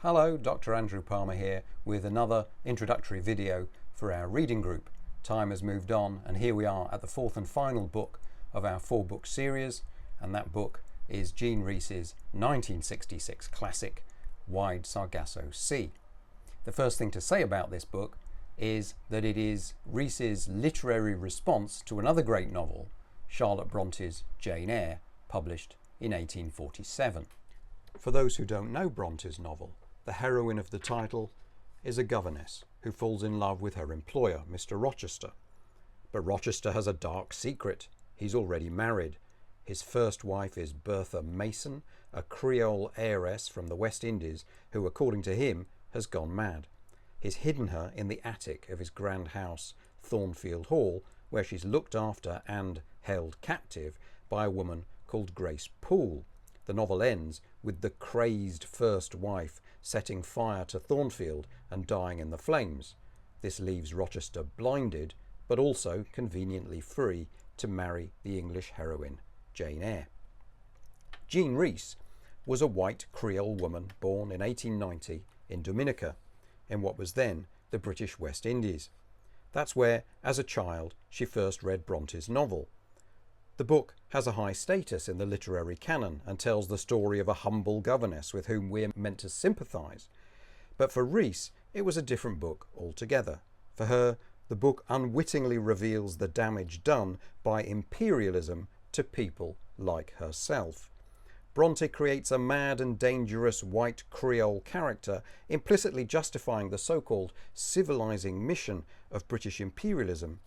Hello, Dr. Andrew Palmer here with another introductory video for our reading group. Time has moved on and here we are at the fourth and final book of our 4-book series, and that book is Jean Rhys's 1966 classic, Wide Sargasso Sea. The first thing to say about this book is that it is Rhys's literary response to another great novel, Charlotte Bronte's Jane Eyre, published in 1847. For those who don't know Bronte's novel, the heroine of the title is a governess who falls in love with her employer, Mr. Rochester. But Rochester has a dark secret. He's already married. His first wife is Bertha Mason, a Creole heiress from the West Indies who, according to him, has gone mad. He's hidden her in the attic of his grand house, Thornfield Hall, where she's looked after and held captive by a woman called Grace Poole. The novel ends with the crazed first wife setting fire to Thornfield and dying in the flames. This leaves Rochester blinded, but also conveniently free to marry the English heroine, Jane Eyre. Jean Rhys was a white Creole woman born in 1890 in Dominica, in what was then the British West Indies. That's where, as a child, she first read Bronte's novel. The book has a high status in the literary canon and tells the story of a humble governess with whom we're meant to sympathise. But for Rhys, it was a different book altogether. For her, the book unwittingly reveals the damage done by imperialism to people like herself. Bronte creates a mad and dangerous white Creole character, implicitly justifying the so-called civilising mission of British imperialism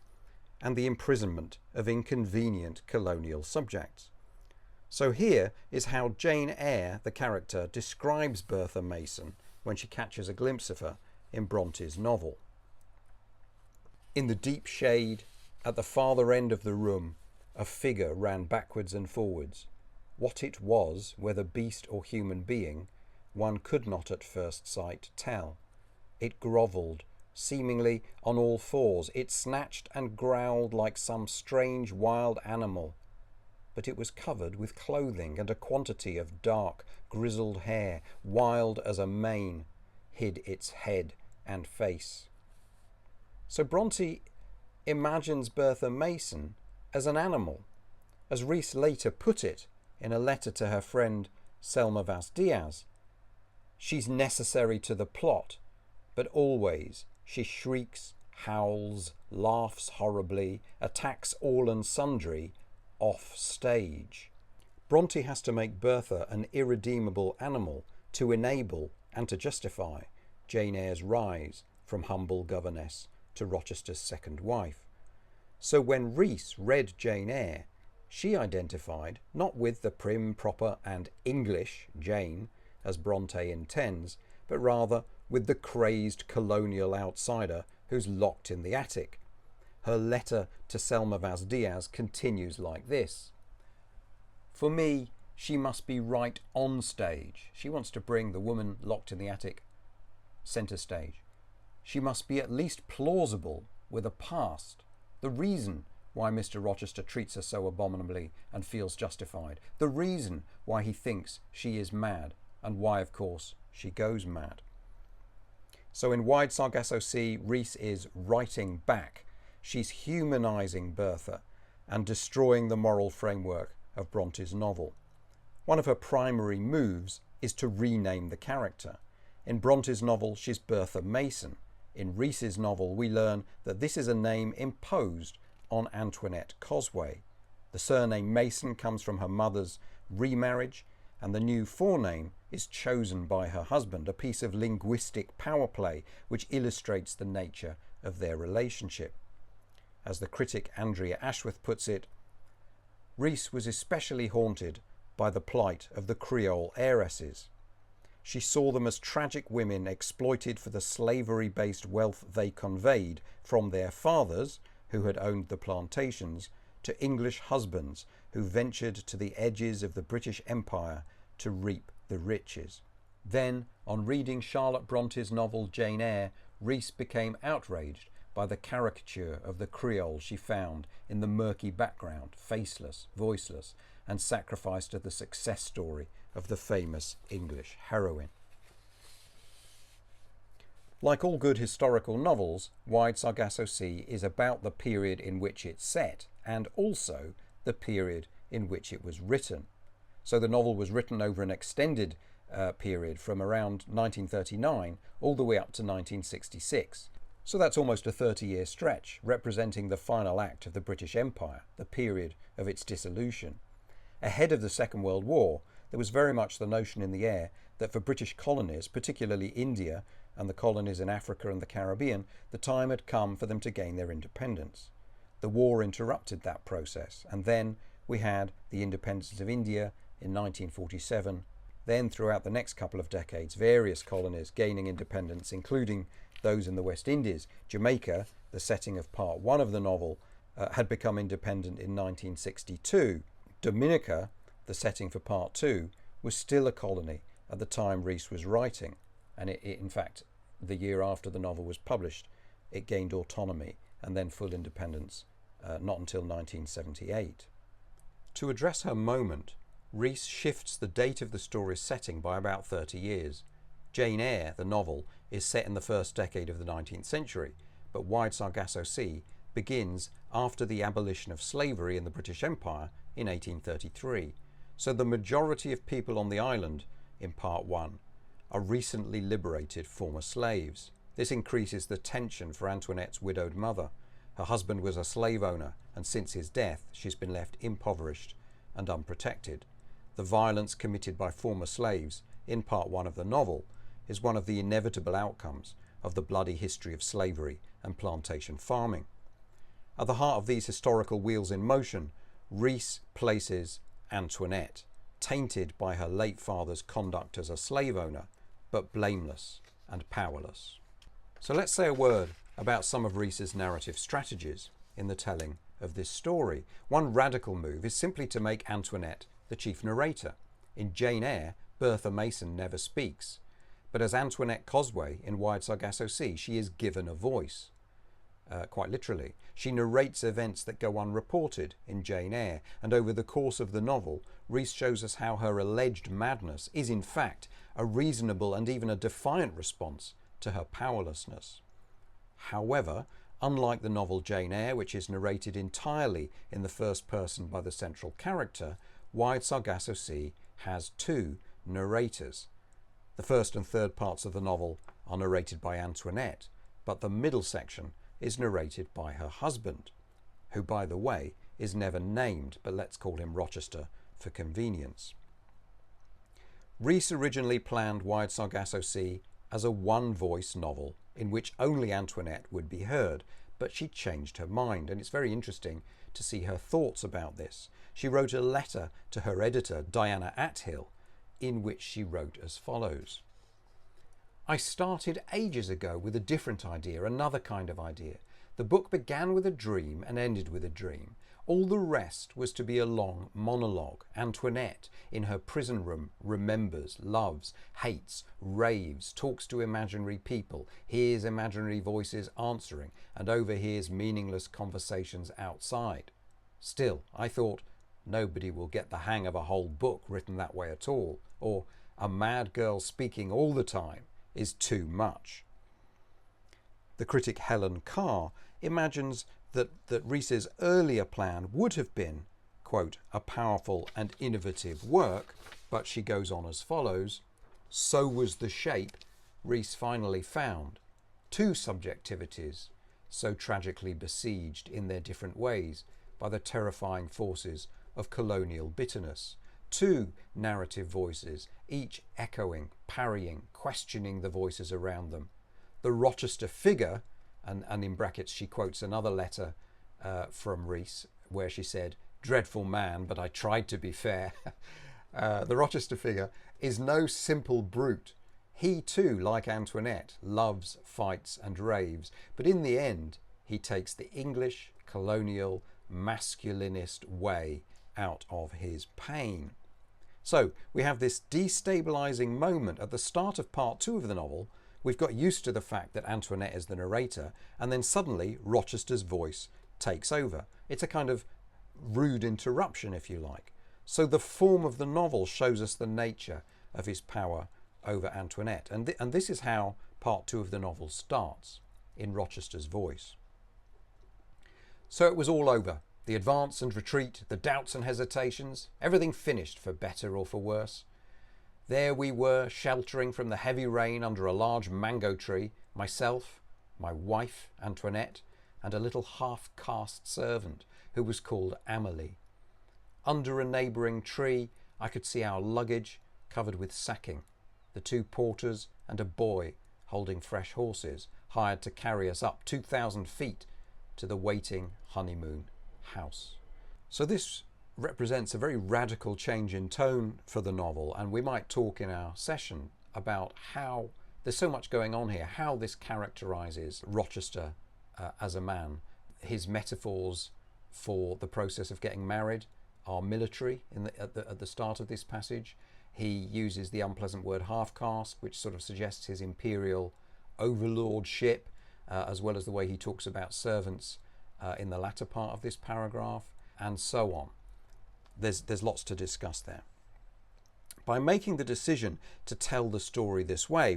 and the imprisonment of inconvenient colonial subjects. So here is how Jane Eyre, the character, describes Bertha Mason when she catches a glimpse of her in Bronte's novel. In the deep shade, at the farther end of the room, a figure ran backwards and forwards. What it was, whether beast or human being, one could not at first sight tell. It grovelled, seemingly on all fours. It snatched and growled like some strange wild animal. But it was covered with clothing, and a quantity of dark, grizzled hair, wild as a mane, hid its head and face. So Bronte imagines Bertha Mason as an animal. As Rhys later put it in a letter to her friend Selma Vaz Diaz, she's necessary to the plot, but always she shrieks, howls, laughs horribly, attacks all and sundry off stage. Bronte has to make Bertha an irredeemable animal to enable and to justify Jane Eyre's rise from humble governess to Rochester's second wife. So when Rhys read Jane Eyre, she identified not with the prim, proper and English Jane, as Bronte intends, but rather with the crazed colonial outsider who's locked in the attic. Her letter to Selma Vaz Diaz continues like this. For me, she must be right on stage. She wants to bring the woman locked in the attic centre stage. She must be at least plausible with a past. The reason why Mr. Rochester treats her so abominably and feels justified. The reason why he thinks she is mad, and why, of course, she goes mad. So in Wide Sargasso Sea, Rhys is writing back. She's humanising Bertha and destroying the moral framework of Bronte's novel. One of her primary moves is to rename the character. In Bronte's novel, she's Bertha Mason. In Rhys's novel, we learn that this is a name imposed on Antoinette Cosway. The surname Mason comes from her mother's remarriage, and the new forename is chosen by her husband, a piece of linguistic power play which illustrates the nature of their relationship. As the critic Andrea Ashworth puts it, Rhys was especially haunted by the plight of the Creole heiresses. She saw them as tragic women exploited for the slavery-based wealth they conveyed from their fathers, who had owned the plantations, to English husbands who ventured to the edges of the British Empire to reap the riches. Then, on reading Charlotte Bronte's novel Jane Eyre, Rhys became outraged by the caricature of the Creole she found in the murky background, faceless, voiceless, and sacrificed to the success story of the famous English heroine. Like all good historical novels, Wide Sargasso Sea is about the period in which it's set and also the period in which it was written. So the novel was written over an extended period from around 1939 all the way up to 1966. So that's almost a 30-year stretch, representing the final act of the British Empire, the period of its dissolution. Ahead of the Second World War, there was very much the notion in the air that for British colonies, particularly India and the colonies in Africa and the Caribbean, the time had come for them to gain their independence. The war interrupted that process, and then we had the independence of India in 1947. Then throughout the next couple of decades, various colonies gaining independence, including those in the West Indies. Jamaica, the setting of part one of the novel, had become independent in 1962. Dominica, the setting for part two, was still a colony at the time Rees was writing, and in fact, the year after the novel was published, it gained autonomy and then full independence, not until 1978. To address her moment, Rees shifts the date of the story's setting by about 30 years. Jane Eyre, the novel, is set in the first decade of the 19th century, but Wide Sargasso Sea begins after the abolition of slavery in the British Empire in 1833. So the majority of people on the island in part one are recently liberated former slaves. This increases the tension for Antoinette's widowed mother. Her husband was a slave owner, and since his death, she's been left impoverished and unprotected. The violence committed by former slaves in part one of the novel is one of the inevitable outcomes of the bloody history of slavery and plantation farming. At the heart of these historical wheels in motion, Rees places Antoinette, tainted by her late father's conduct as a slave owner, but blameless and powerless. So let's say a word about some of Rees's narrative strategies in the telling of this story. One radical move is simply to make Antoinette the chief narrator. In Jane Eyre, Bertha Mason never speaks, but as Antoinette Cosway in Wide Sargasso Sea, she is given a voice. Quite literally. She narrates events that go unreported in Jane Eyre, and over the course of the novel, Rees shows us how her alleged madness is in fact a reasonable and even a defiant response to her powerlessness. However, unlike the novel Jane Eyre, which is narrated entirely in the first person by the central character, Wide Sargasso Sea has two narrators. The first and third parts of the novel are narrated by Antoinette, but the middle section is narrated by her husband, who, by the way, is never named, but let's call him Rochester for convenience. Rees originally planned Wide Sargasso Sea as a one-voice novel in which only Antoinette would be heard, but she changed her mind, and it's very interesting to see her thoughts about this. She wrote a letter to her editor, Diana Athill, in which she wrote as follows. I started ages ago with a different idea, another kind of idea. The book began with a dream and ended with a dream. All the rest was to be a long monologue. Antoinette, in her prison room, remembers, loves, hates, raves, talks to imaginary people, hears imaginary voices answering, and overhears meaningless conversations outside. Still, I thought, nobody will get the hang of a whole book written that way at all, or a mad girl speaking all the time is too much. The critic Helen Carr imagines that Rees's earlier plan would have been, quote, a powerful and innovative work, but she goes on as follows. So was the shape Rees finally found. Two subjectivities, so tragically besieged in their different ways by the terrifying forces of colonial bitterness. Two narrative voices, each echoing, parrying, questioning the voices around them. The Rochester figure, and in brackets she quotes another letter from Rees where she said, dreadful man, but I tried to be fair. The Rochester figure is no simple brute. He too, like Antoinette, loves, fights and raves, but in the end he takes the English, colonial, masculinist way out of his pain. So we have this destabilizing moment at the start of part two of the novel. We've got used to the fact that Antoinette is the narrator, and then suddenly Rochester's voice takes over. It's a kind of rude interruption, if you like. So the form of the novel shows us the nature of his power over Antoinette. And this is how part 2 of the novel starts, in Rochester's voice. So it was all over. The advance and retreat, the doubts and hesitations, everything finished for better or for worse. There we were, sheltering from the heavy rain under a large mango tree, myself, my wife, Antoinette, and a little half-caste servant who was called Amélie. Under a neighbouring tree, I could see our luggage covered with sacking, the 2 porters and a boy holding fresh horses, hired to carry us up 2,000 feet to the waiting honeymoon house. So this represents a very radical change in tone for the novel, and we might talk in our session about how there's so much going on here, how this characterises Rochester as a man. His metaphors for the process of getting married are military at the start of this passage. He uses the unpleasant word half-caste, which sort of suggests his imperial overlordship, as well as the way he talks about servants in the latter part of this paragraph, and so on. There's lots to discuss there. By making the decision to tell the story this way,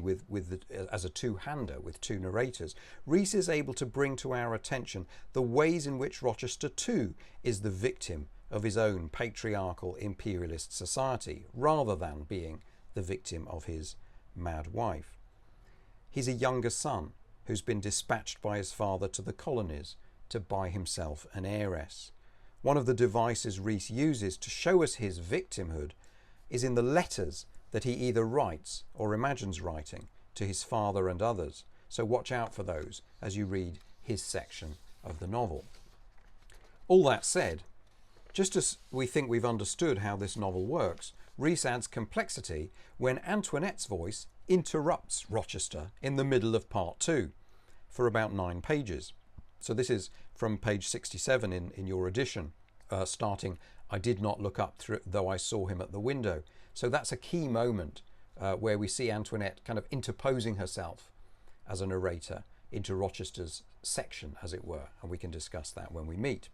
as a two-hander with 2 narrators, Rhys is able to bring to our attention the ways in which Rochester too is the victim of his own patriarchal imperialist society, rather than being the victim of his mad wife. He's a younger son who's been dispatched by his father to the colonies to buy himself an heiress. One of the devices Rhys uses to show us his victimhood is in the letters that he either writes or imagines writing to his father and others. So watch out for those as you read his section of the novel. All that said, just as we think we've understood how this novel works, Rhys adds complexity when Antoinette's voice interrupts Rochester in the middle of part 2 for about 9 pages. So this is from page 67 in your edition, starting, "I did not look up through, though I saw him at the window." So that's a key moment where we see Antoinette kind of interposing herself as a narrator into Rochester's section, as it were, and we can discuss that when we meet.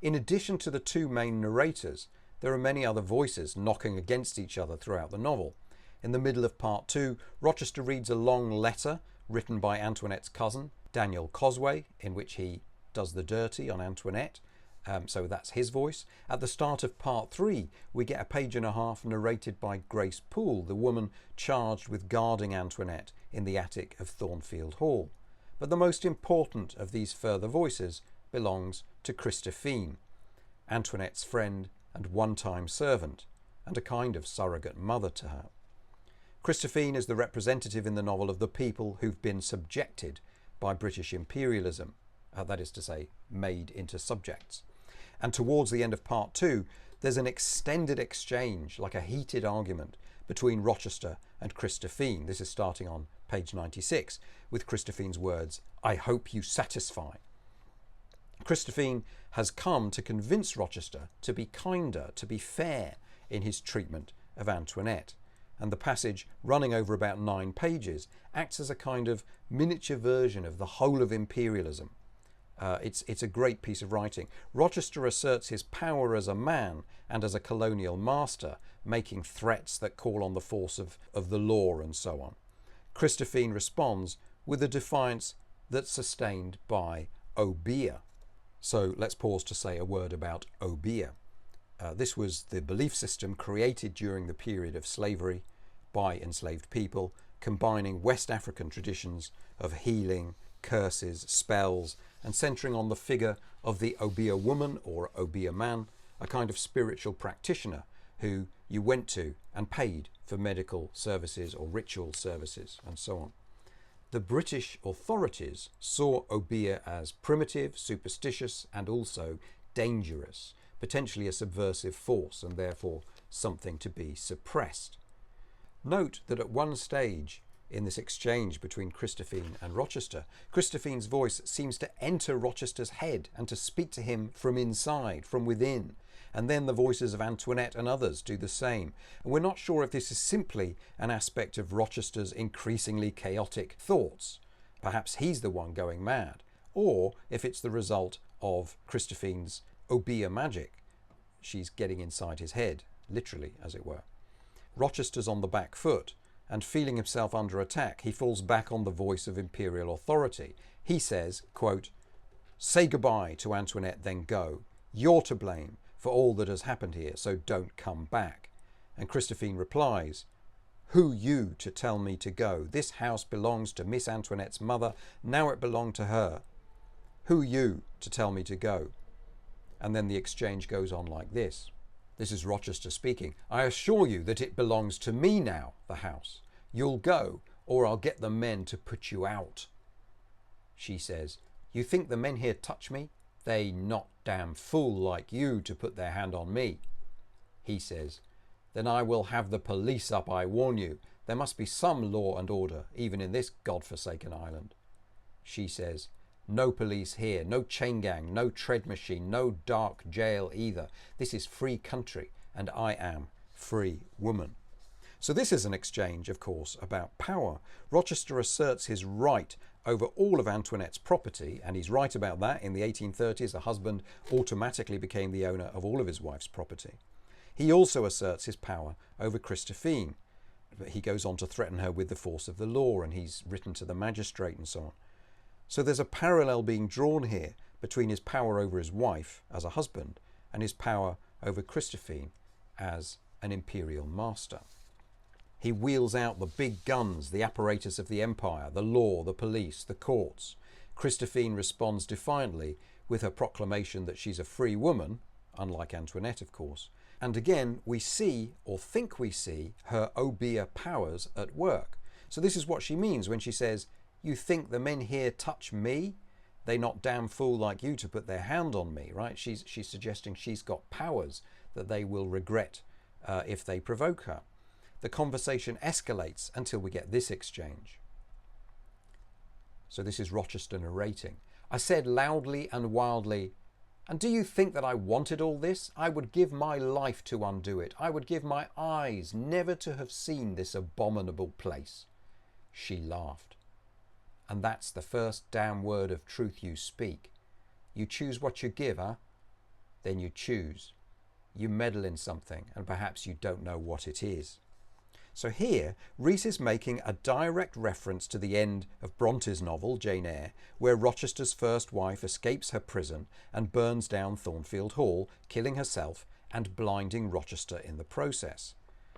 In addition to the 2 main narrators, there are many other voices knocking against each other throughout the novel. In the middle of part 2, Rochester reads a long letter written by Antoinette's cousin, Daniel Cosway, in which he does the dirty on Antoinette. So that's his voice. At the start of part 3, we get a page and a half narrated by Grace Poole, the woman charged with guarding Antoinette in the attic of Thornfield Hall. But the most important of these further voices belongs to Christophine, Antoinette's friend and one-time servant, and a kind of surrogate mother to her. Christophine is the representative in the novel of the people who've been subjected by British imperialism, that is to say, made into subjects. And towards the end of part 2, there's an extended exchange, like a heated argument, between Rochester and Christophine. This is starting on page 96, with Christophine's words, "I hope you satisfy." Christophine has come to convince Rochester to be kinder, to be fair in his treatment of Antoinette. And the passage, running over about 9 pages, acts as a kind of miniature version of the whole of imperialism. It's a great piece of writing. Rochester asserts his power as a man and as a colonial master, making threats that call on the force of the law and so on. Christophine responds with a defiance that's sustained by obeah. So let's pause to say a word about obeah. This was the belief system created during the period of slavery by enslaved people, combining West African traditions of healing, curses, spells, and centering on the figure of the obeah woman or obeah man, a kind of spiritual practitioner who you went to and paid for medical services or ritual services and so on. The British authorities saw obeah as primitive, superstitious, and also dangerous, potentially a subversive force and therefore something to be suppressed. Note that at one stage in this exchange between Christophine and Rochester, Christophine's voice seems to enter Rochester's head and to speak to him from inside, from within. And then the voices of Antoinette and others do the same. And we're not sure if this is simply an aspect of Rochester's increasingly chaotic thoughts. Perhaps he's the one going mad. Or if it's the result of Christophine's obeah magic. She's getting inside his head, literally, as it were. Rochester's on the back foot, and feeling himself under attack, he falls back on the voice of imperial authority. He says, quote, "Say goodbye to Antoinette, then go. You're to blame for all that has happened here, so don't come back." And Christophine replies, "Who you to tell me to go? This house belongs to Miss Antoinette's mother. Now it belonged to her. Who you to tell me to go?" And then the exchange goes on like this. This is Rochester speaking. "I assure you that it belongs to me now, the house. You'll go, or I'll get the men to put you out." She says, "You think the men here touch me? They not damn fool like you to put their hand on me." He says, "Then I will have the police up, I warn you. There must be some law and order, even in this godforsaken island." She says, "No police here, no chain gang, no tread machine, no dark jail either. This is free country, and I am free woman." So this is an exchange, of course, about power. Rochester asserts his right over all of Antoinette's property, and he's right about that. In the 1830s, a husband automatically became the owner of all of his wife's property. He also asserts his power over Christophine. But he goes on to threaten her with the force of the law, and he's written to the magistrate and so on. So there's a parallel being drawn here between his power over his wife as a husband and his power over Christophine as an imperial master. He wheels out the big guns, the apparatus of the empire, the law, the police, the courts. Christophine responds defiantly with her proclamation that she's a free woman, unlike Antoinette, of course. And again, we see, or think we see, her obeah powers at work. So this is what she means when she says, "You think the men here touch me? They not damn fool like you to put their hand on me," right? She's suggesting she's got powers that they will regret if they provoke her. The conversation escalates until we get this exchange. So this is Rochester narrating. "I said loudly and wildly, 'And do you think that I wanted all this? I would give my life to undo it. I would give my eyes never to have seen this abominable place.' She laughed. 'And that's the first damn word of truth you speak. You choose what you give, huh? Then you choose. You meddle in something, and perhaps you don't know what it is.'" So here, Rhys is making a direct reference to the end of Bronte's novel, Jane Eyre, where Rochester's first wife escapes her prison and burns down Thornfield Hall, killing herself and blinding Rochester in the process.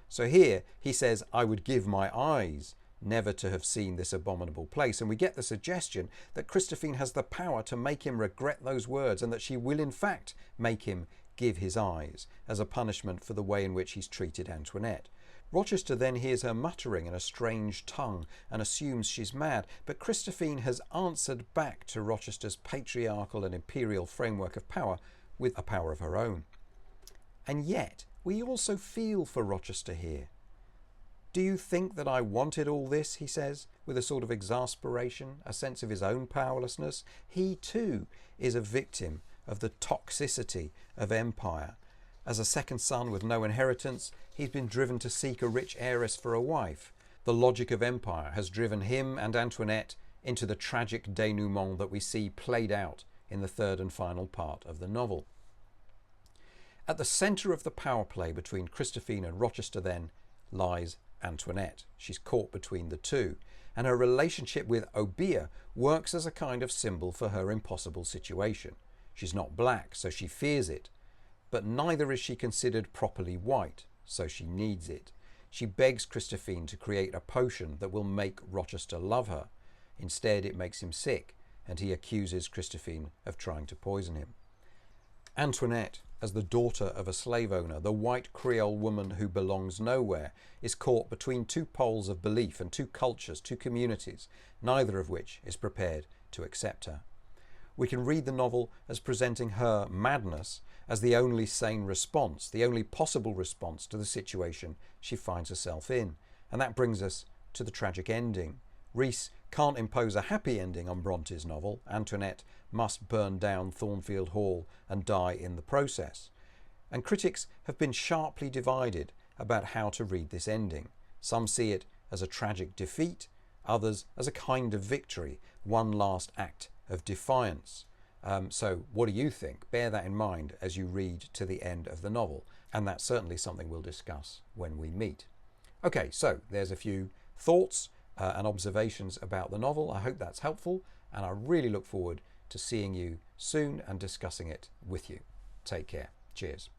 So here, he says, "I would give my eyes never to have seen this abominable place." And we get the suggestion that Christophine has the power to make him regret those words, and that she will in fact make him give his eyes as a punishment for the way in which he's treated Antoinette. Rochester then hears her muttering in a strange tongue and assumes she's mad, but Christophine has answered back to Rochester's patriarchal and imperial framework of power with a power of her own. And yet, we also feel for Rochester here. "Do you think that I wanted all this?" he says, with a sort of exasperation, a sense of his own powerlessness. He too is a victim of the toxicity of empire. As a second son with no inheritance, he's been driven to seek a rich heiress for a wife. The logic of empire has driven him and Antoinette into the tragic denouement that we see played out in the third and final part of the novel. At the centre of the power play between Christophine and Rochester then lies Antoinette. She's caught between the two, and her relationship with obeah works as a kind of symbol for her impossible situation. She's not black, so she fears it, but neither is she considered properly white, so she needs it. She begs Christophine to create a potion that will make Rochester love her. Instead, it makes him sick, and he accuses Christophine of trying to poison him. Antoinette, as the daughter of a slave owner, the white Creole woman who belongs nowhere, is caught between two poles of belief and two cultures, two communities, neither of which is prepared to accept her. We can read the novel as presenting her madness as the only sane response, the only possible response to the situation she finds herself in. And that brings us to the tragic ending. Rhys can't impose a happy ending on Bronte's novel. Antoinette must burn down Thornfield Hall and die in the process. And critics have been sharply divided about how to read this ending. Some see it as a tragic defeat, others as a kind of victory, one last act of defiance. So what do you think? Bear that in mind as you read to the end of the novel, and that's certainly something we'll discuss when we meet. Okay, so there's a few thoughts and observations about the novel. I hope that's helpful, and I really look forward to seeing you soon and discussing it with you. Take care. Cheers.